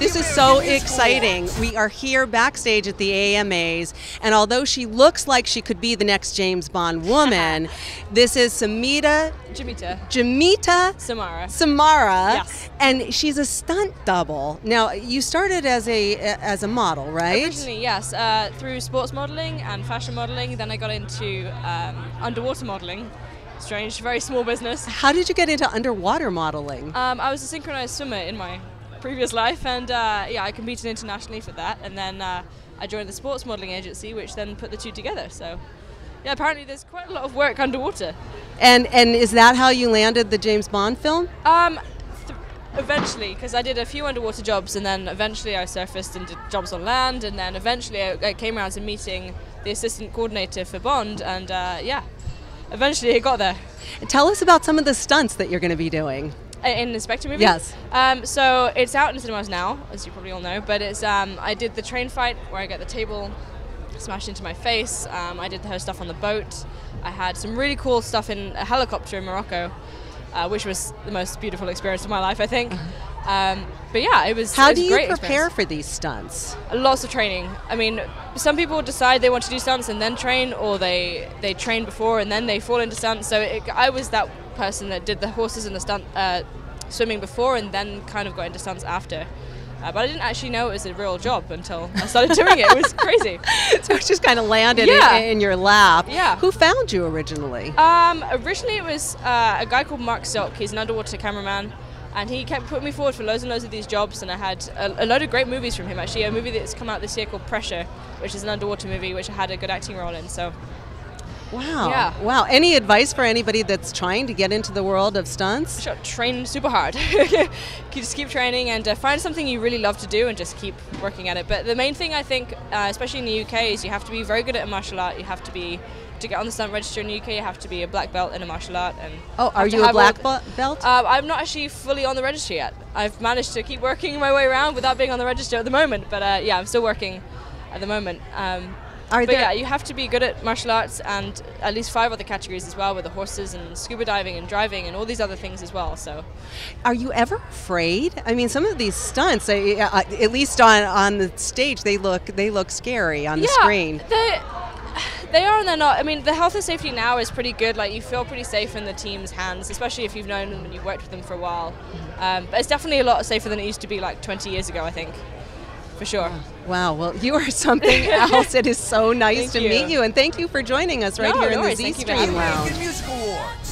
This is so exciting. We are here backstage at the AMAs, and although she looks like she could be the next James Bond woman, this is Gemita Samarra. Yes. And she's a stunt double. Now, you started as a model, right? Originally, yes, through sports modeling and fashion modeling. Then I got into underwater modeling. Strange, very small business. How did you get into underwater modeling? I was a synchronized swimmer in my previous life, and yeah, I competed internationally for that, and then I joined the sports modeling agency, which then put the two together. So yeah, apparently there's quite a lot of work underwater. And is that how you landed the James Bond film? Eventually, because I did a few underwater jobs, and then eventually I surfaced and did jobs on land, and then eventually I came around to meeting the assistant coordinator for Bond, and yeah, eventually it got there. Tell us about some of the stunts that you're going to be doing. In the Spectre movie? Yes. So it's out in cinemas now, as you probably all know, but it's I did the train fight where I get the table smashed into my face. I did her stuff on the boat. I had some really cool stuff in a helicopter in Morocco, which was the most beautiful experience of my life, I think. But yeah, it was. How it was do a you great prepare experience. for these stunts? Lots of training. I mean, some people decide they want to do stunts and then train, or they train before and then they fall into stunts. So I was that person that did the horses and the stunt swimming before and then kind of got into stunts after. But I didn't actually know it was a real job until I started doing it. It was crazy. So it just kind of landed in your lap. Yeah. Who found you originally? Originally it was a guy called Mark Silk. He's an underwater cameraman. And he kept putting me forward for loads and loads of these jobs, and I had a load of great movies from him, actually. A movie that's come out this year called Pressure, which is an underwater movie, which I had a good acting role in, so. Wow. Yeah. Wow. Any advice for anybody that's trying to get into the world of stunts? Sure, train super hard. Just keep training and find something you really love to do and just keep working at it. But the main thing, I think, especially in the UK, is you have to be very good at a martial art. You have to be, to get on the stunt register in the UK, you have to be a black belt in a martial art. And are you a black belt? I'm not actually fully on the register yet. I've managed to keep working my way around without being on the register at the moment. But yeah, I'm still working at the moment. But yeah, you have to be good at martial arts and at least 5 other categories as well, with the horses and scuba diving and driving and all these other things as well. So, are you ever afraid? I mean, some of these stunts, at least on the stage, they look scary on the screen. They are and they're not. I mean, the health and safety now is pretty good. Like, you feel pretty safe in the team's hands, especially if you've known them and you've worked with them for a while. But it's definitely a lot safer than it used to be like 20 years ago, I think. For sure. Wow, well, you are something else. It is so nice to meet you, and thank you for joining us right here in the Z Stream Lounge. Music Award.